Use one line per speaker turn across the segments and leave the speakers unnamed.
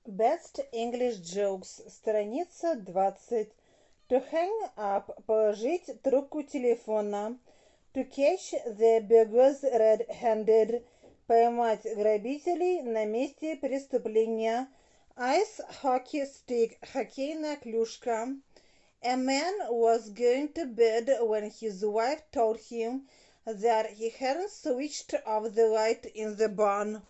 Best English Jokes, страница 20. To hang up, положить трубку телефона. To catch the burglars red-handed, поймать грабителей на месте преступления. Ice hockey stick, хоккейная клюшка. A man was going to bed when his wife told him that he hadn't switched off the light in the barn.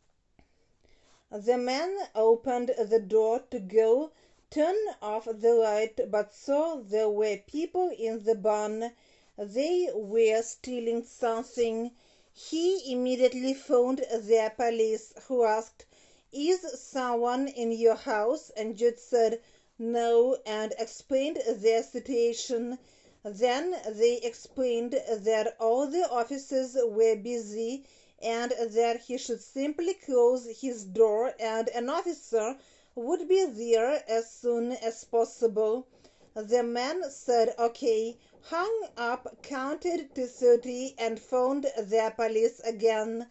The man opened the door to go turn off the light, but saw there were people in the barn. They were stealing something. He immediately phoned the police, who asked, "Is someone in your house?" And Jude said, "No," and explained their situation. Then they explained that all the officers were busy and that he should simply close his door and an officer would be there as soon as possible. The man said okay, hung up, counted to 30, and phoned the police again.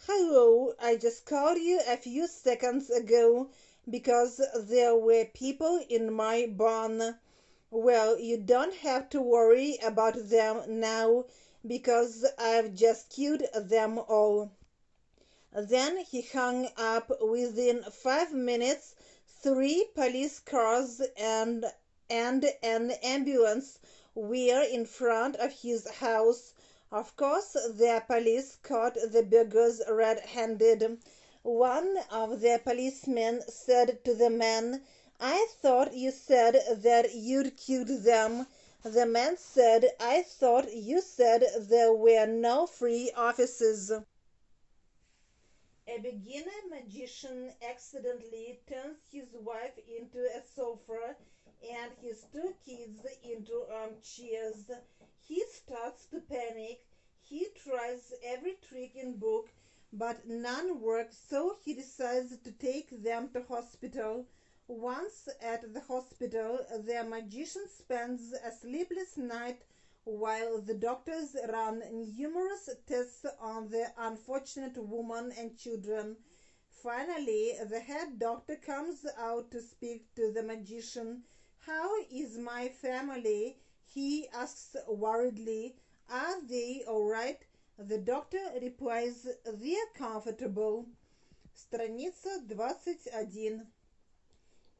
"Hello, I just called you a few seconds ago because there were people in my barn. Well, you don't have to worry about them now because I've just killed them all." Then he hung up. Within 5 minutes, three police cars and an ambulance were in front of his house. Of course, the police caught the burglars red-handed. One of the policemen said to the man, "I thought you said that you'd killed them." The man said, "I thought you said there were no free offices." A beginner magician accidentally turns his wife into a sofa and his two kids into armchairs. He starts to panic. He tries every trick in book, but none works, so he decides to take them to hospital. Once at the hospital, the magician spends a sleepless night while the doctors run numerous tests on the unfortunate woman and children. Finally, the head doctor comes out to speak to the magician. "How is my family?" he asks worriedly. "Are they all right?" The doctor replies, "They're comfortable." Страница 21.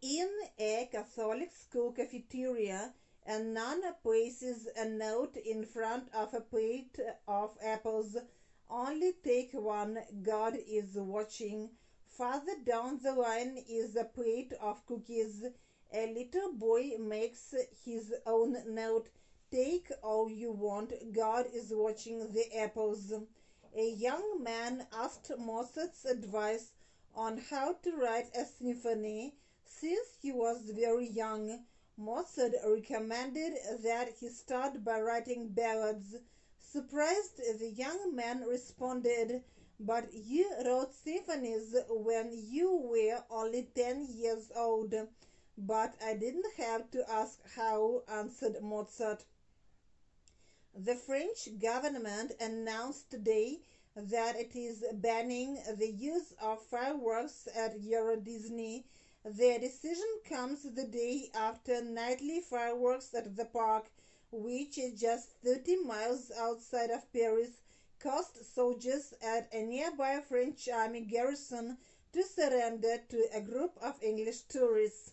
In a Catholic school cafeteria, a nun places a note in front of a plate of apples. "Only take one, God is watching." Farther down the line is a plate of cookies. A little boy makes his own note. "Take all you want, God is watching the apples." A young man asked Mozart's advice on how to write a symphony. Since he was very young, Mozart recommended that he start by writing ballads. Surprised, the young man responded, "But you wrote symphonies when you were only 10 years old." "But I didn't have to ask how," answered Mozart. The French government announced today that it is banning the use of fireworks at Euro Disney. The decision comes the day after nightly fireworks at the park, which is just 30 miles outside of Paris, caused soldiers at a nearby French army garrison to surrender to a group of English tourists.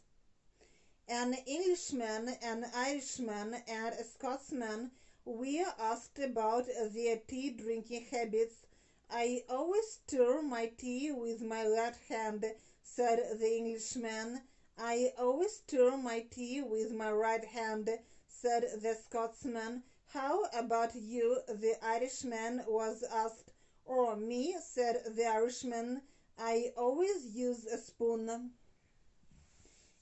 An Englishman, an Irishman, and a Scotsman were asked about their tea drinking habits. "I always stir my tea with my left hand," said the Englishman. "I always stir my tea with my right hand," said the Scotsman. "How about you?" the Irishman was asked. "Oh, me," said the Irishman. "I always use a spoon."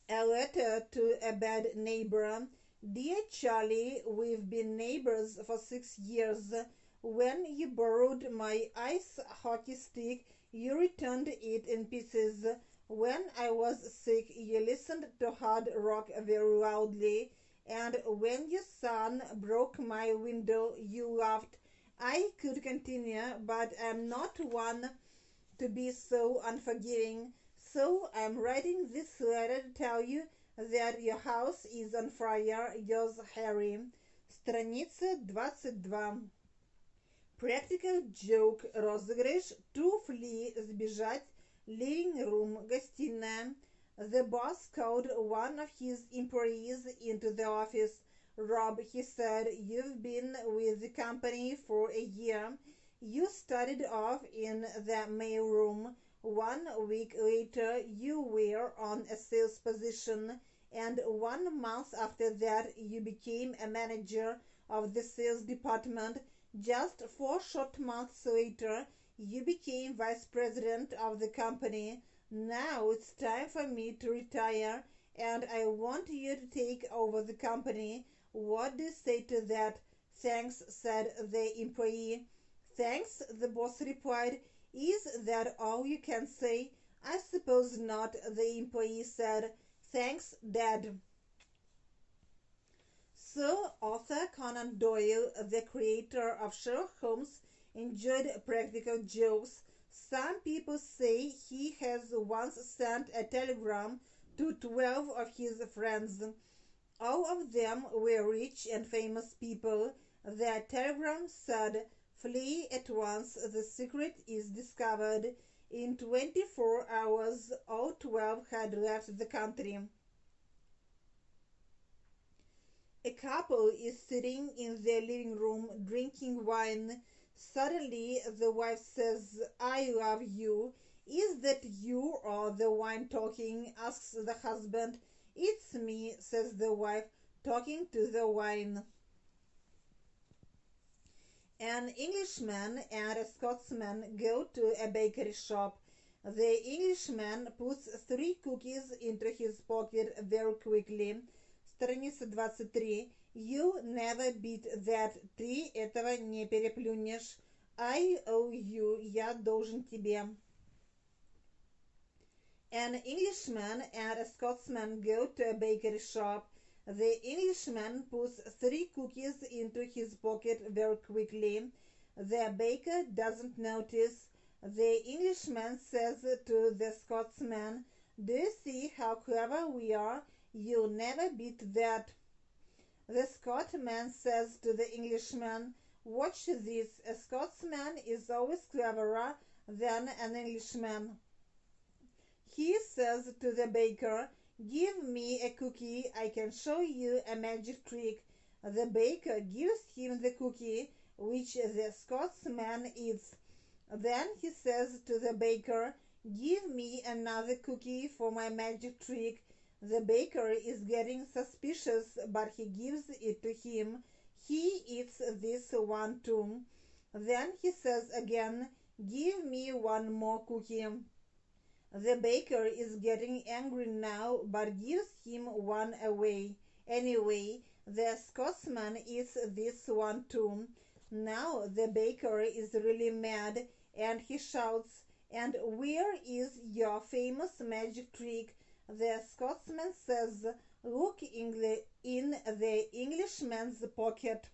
A letter to a bad neighbor. "Dear Charlie, we've been neighbors for 6 years. When you borrowed my ice hockey stick, you returned it in pieces. When I was sick, you listened to hard rock very loudly. And when your son broke my window, you laughed." I could continue, but I'm not one to be so unforgiving. So I'm writing this letter to tell you that your house is on fire. Yours, Harry. Страница 22. Practical joke, розыгрыш, to flee, сбежать, living room, гостиная. The boss called one of his employees into the office. Rob, he said, you've been with the company for a year. You started off in the mail room. 1 week later, you were on a sales position, and 1 month after that, you became a manager of the sales department. Just 4 short months later, you became vice president of the company. Now it's time for me to retire, and I want you to take over the company. What do you say to that? Thanks, said the employee. Thanks, the boss replied. Is that all you can say? I suppose not, the employee said. Thanks, Dad. So, author Conan Doyle, the creator of Sherlock Holmes, enjoyed practical jokes. Some people say he has once sent a telegram to 12 of his friends. All of them were rich and famous people. The telegram said, flee at once, the secret is discovered. In 24 hours, all 12 had left the country. A couple is sitting in their living room drinking wine. Suddenly, the wife says, I love you. Is that you or the wine talking? Asks the husband. It's me, says the wife, talking to the wine. An Englishman and a Scotsman go to a bakery shop. The Englishman puts 3 cookies into his pocket very quickly. Страница 23. You never beat that. Ты этого не переплюнешь. I owe you. Я должен тебе. An Englishman and a Scotsman go to a bakery shop. The Englishman puts 3 cookies into his pocket very quickly. The baker doesn't notice. The Englishman says to the Scotsman, do you see how clever we are? You never beat that. The Scotsman says to the Englishman, watch this. A Scotsman is always cleverer than an Englishman. He says to the baker, give me a cookie, I can show you a magic trick. The baker gives him the cookie, which the Scotsman eats. Then he says to the baker, give me another cookie for my magic trick. The baker is getting suspicious, but he gives it to him. He eats this one too. Then he says again, give me one more cookie. The baker is getting angry now, but gives him one away. Anyway, the Scotsman eats this one too. Now the baker is really mad, and he shouts, and where is your famous magic trick? The Scotsman says, look in the Englishman's pocket.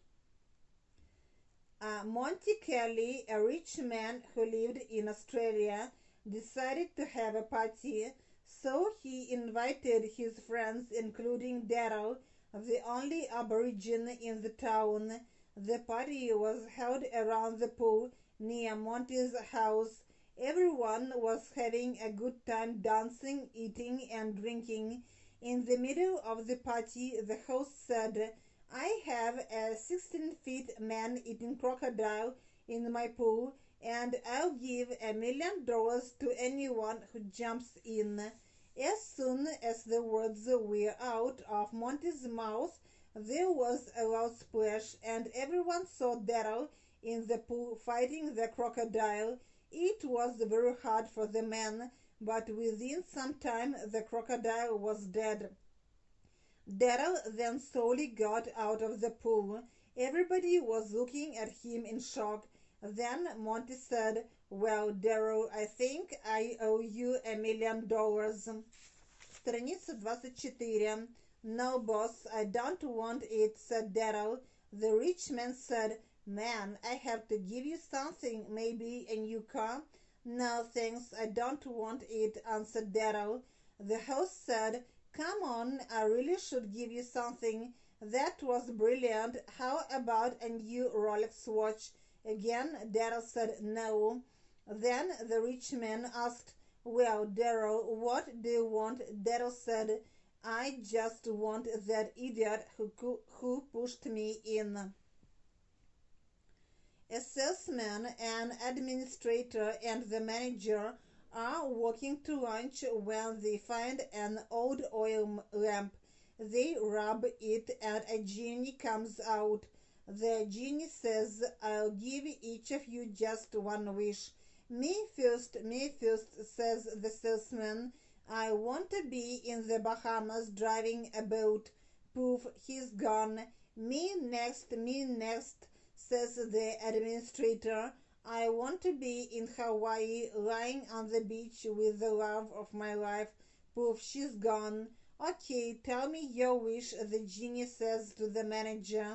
Monty Kelly, a rich man who lived in Australia, decided to have a party, so he invited his friends, including Daryl, the only Aborigine in the town. The party was held around the pool near Monty's house. Everyone was having a good time dancing, eating, and drinking. In the middle of the party, the host said, I have a 16-feet man-eating crocodile in my pool, and I'll give $1 million to anyone who jumps in. As soon as the words were out of Monty's mouth, there was a loud splash, and everyone saw Daryl in the pool fighting the crocodile. It was very hard for the man, but within some time the crocodile was dead. Daryl then slowly got out of the pool. Everybody was looking at him in shock. Then Monty said, well, Daryl, I think I owe you $1 million. Страница 24. No, boss, I don't want it, said Daryl. The rich man said, man, I have to give you something, maybe a new car. "No, thanks, I don't want it," answered Darrow. The host said, "Come on, I really should give you something. That was brilliant. How about a new Rolex watch?" Again, Darrow said no. Then the rich man asked, "Well, Darrow, what do you want?" Darrow said, "I just want that idiot who pushed me in." A salesman, an administrator, and the manager are walking to lunch when they find an old oil lamp. They rub it and a genie comes out. The genie says, "I'll give each of you just one wish." Me first," says the salesman. "I want to be in the Bahamas driving a boat." Poof, he's gone. Me next," says the administrator. "I want to be in Hawaii lying on the beach with the love of my life." Poof, she's gone. "Okay, tell me your wish," the genie says to the manager.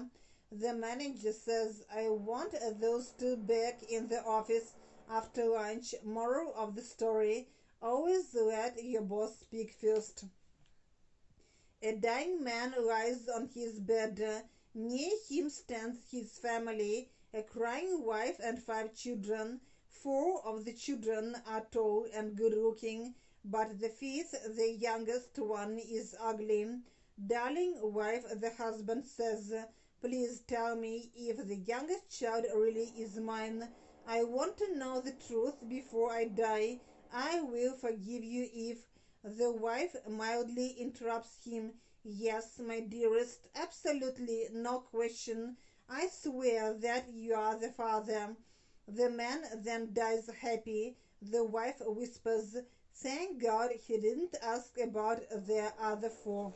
The manager says, "I want those two back in the office after lunch." Moral of the story: always let your boss speak first. A dying man lies on his bed. Near him stands his family, a crying wife and 5 children. 4 of the children are tall and good-looking, but the fifth, the youngest one, is ugly. "Darling wife," the husband says, "please tell me if the youngest child really is mine. I want to know the truth before I die. I will forgive you if—" The wife mildly interrupts him. "Yes, my dearest, absolutely, no question. I swear that you are the father." The man then dies happy. The wife whispers, "Thank God he didn't ask about the other 4."